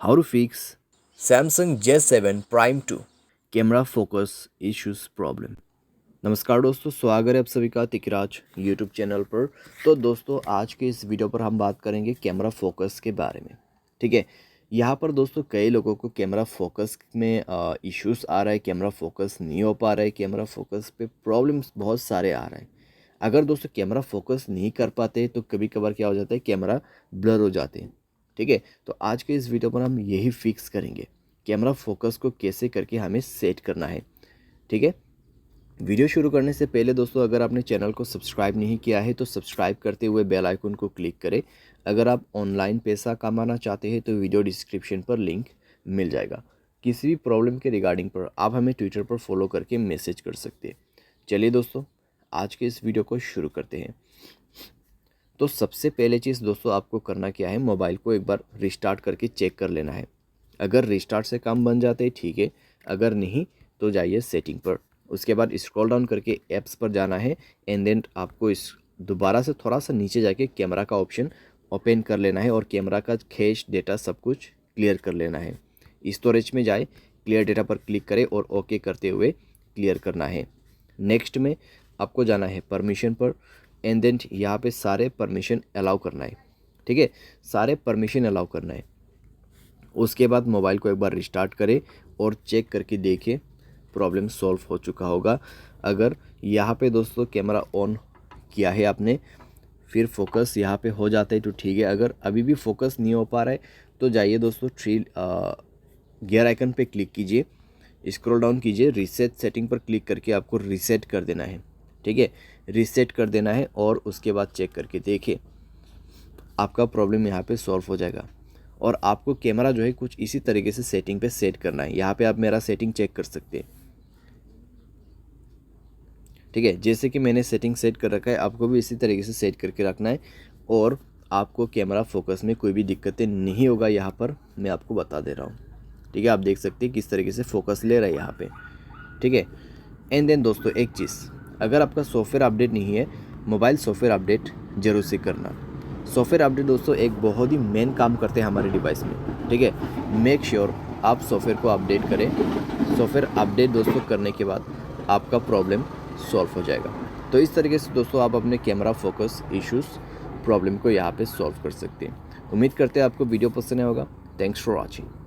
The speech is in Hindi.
How to fix Samsung J7 Prime 2। Camera focus issues problem. नमस्कार दोस्तों, स्वागत है आप सभी का तिकराज यूट्यूब चैनल पर। तो दोस्तों, आज के इस वीडियो पर हम बात करेंगे कैमरा फोकस के बारे में। ठीक है, यहाँ पर दोस्तों कई लोगों को कैमरा फोकस में इश्यूज आ रहा है, कैमरा फोकस नहीं हो पा रहा है, कैमरा फोकस पे प्रॉब्लम्स बहुत सारे आ रहे हैं। अगर दोस्तों कैमरा फोकस नहीं कर पाते तो कभी कभार क्या हो जाता है, कैमरा ब्लर हो जाते हैं। ठीक है, तो आज के इस वीडियो पर हम यही फिक्स करेंगे, कैमरा फोकस को कैसे करके हमें सेट करना है। ठीक है, वीडियो शुरू करने से पहले दोस्तों, अगर आपने चैनल को सब्सक्राइब नहीं किया है तो सब्सक्राइब करते हुए बेल आइकन को क्लिक करें। अगर आप ऑनलाइन पैसा कमाना चाहते हैं तो वीडियो डिस्क्रिप्शन पर लिंक मिल जाएगा। किसी भी प्रॉब्लम के रिगार्डिंग पर आप हमें ट्विटर पर फॉलो करके मैसेज कर सकते हैं। चलिए दोस्तों, आज के इस वीडियो को शुरू करते हैं। तो सबसे पहले चीज़ दोस्तों आपको करना क्या है, मोबाइल को एक बार रिस्टार्ट करके चेक कर लेना है। अगर रिस्टार्ट से काम बन जाते हैं ठीक है, अगर नहीं तो जाइए सेटिंग पर। उसके बाद स्क्रॉल डाउन करके ऐप्स पर जाना है एंड देन आपको इस दोबारा से थोड़ा सा नीचे जाके कैमरा का ऑप्शन ओपन कर लेना है और कैमरा का कैश डेटा सब कुछ क्लियर कर लेना है। स्टोरेज में जाए, क्लियर डेटा पर क्लिक करें और ओके करते हुए क्लियर करना है। नेक्स्ट में आपको जाना है परमिशन पर एंड देन यहाँ पे सारे परमिशन अलाउ करना है। ठीक है, सारे परमिशन अलाउ करना है। उसके बाद मोबाइल को एक बार रिस्टार्ट करें और चेक करके देखें प्रॉब्लम सॉल्व हो चुका होगा। अगर यहाँ पे दोस्तों कैमरा ऑन किया है आपने, फिर फोकस यहाँ पे हो जाता है तो ठीक है। अगर अभी भी फोकस नहीं हो पा रहा है तो जाइए दोस्तों गियर आइकन पे क्लिक कीजिए, स्क्रॉल डाउन कीजिए, रीसेट सेटिंग पर क्लिक करके आपको रीसेट कर देना है। ठीक है, रीसेट कर देना है और उसके बाद चेक करके देखिए आपका प्रॉब्लम यहाँ पे सॉल्व हो जाएगा। और आपको कैमरा जो है कुछ इसी तरीके से सेटिंग पे सेट करना है। यहाँ पे आप मेरा सेटिंग चेक कर सकते हैं। ठीक है, जैसे कि मैंने सेटिंग सेट कर रखा है, आपको भी इसी तरीके से सेट करके रखना है और आपको कैमरा फोकस में कोई भी दिक्कतें नहीं होगा। यहाँ पर मैं आपको बता दे रहा हूँ। ठीक है, आप देख सकते हैं किस तरीके से फोकस ले रहा है यहाँ पे। ठीक है, एंड देन दोस्तों एक चीज़, अगर आपका सॉफ्टवेयर अपडेट नहीं है, मोबाइल सॉफ्टवेयर अपडेट जरूर से करना। सॉफ्टवेयर अपडेट दोस्तों एक बहुत ही मेन काम करते हैं हमारे डिवाइस में। ठीक है, मेक श्योर आप सॉफ्टवेयर को अपडेट करें। सॉफ्टवेयर अपडेट दोस्तों करने के बाद आपका प्रॉब्लम सॉल्व हो जाएगा। तो इस तरीके से दोस्तों आप अपने कैमरा फोकस इश्यूज़ प्रॉब्लम को यहाँ पे सॉल्व कर सकते हैं। उम्मीद करते हैं आपको वीडियो पसंद आया होगा। Thanks for watching.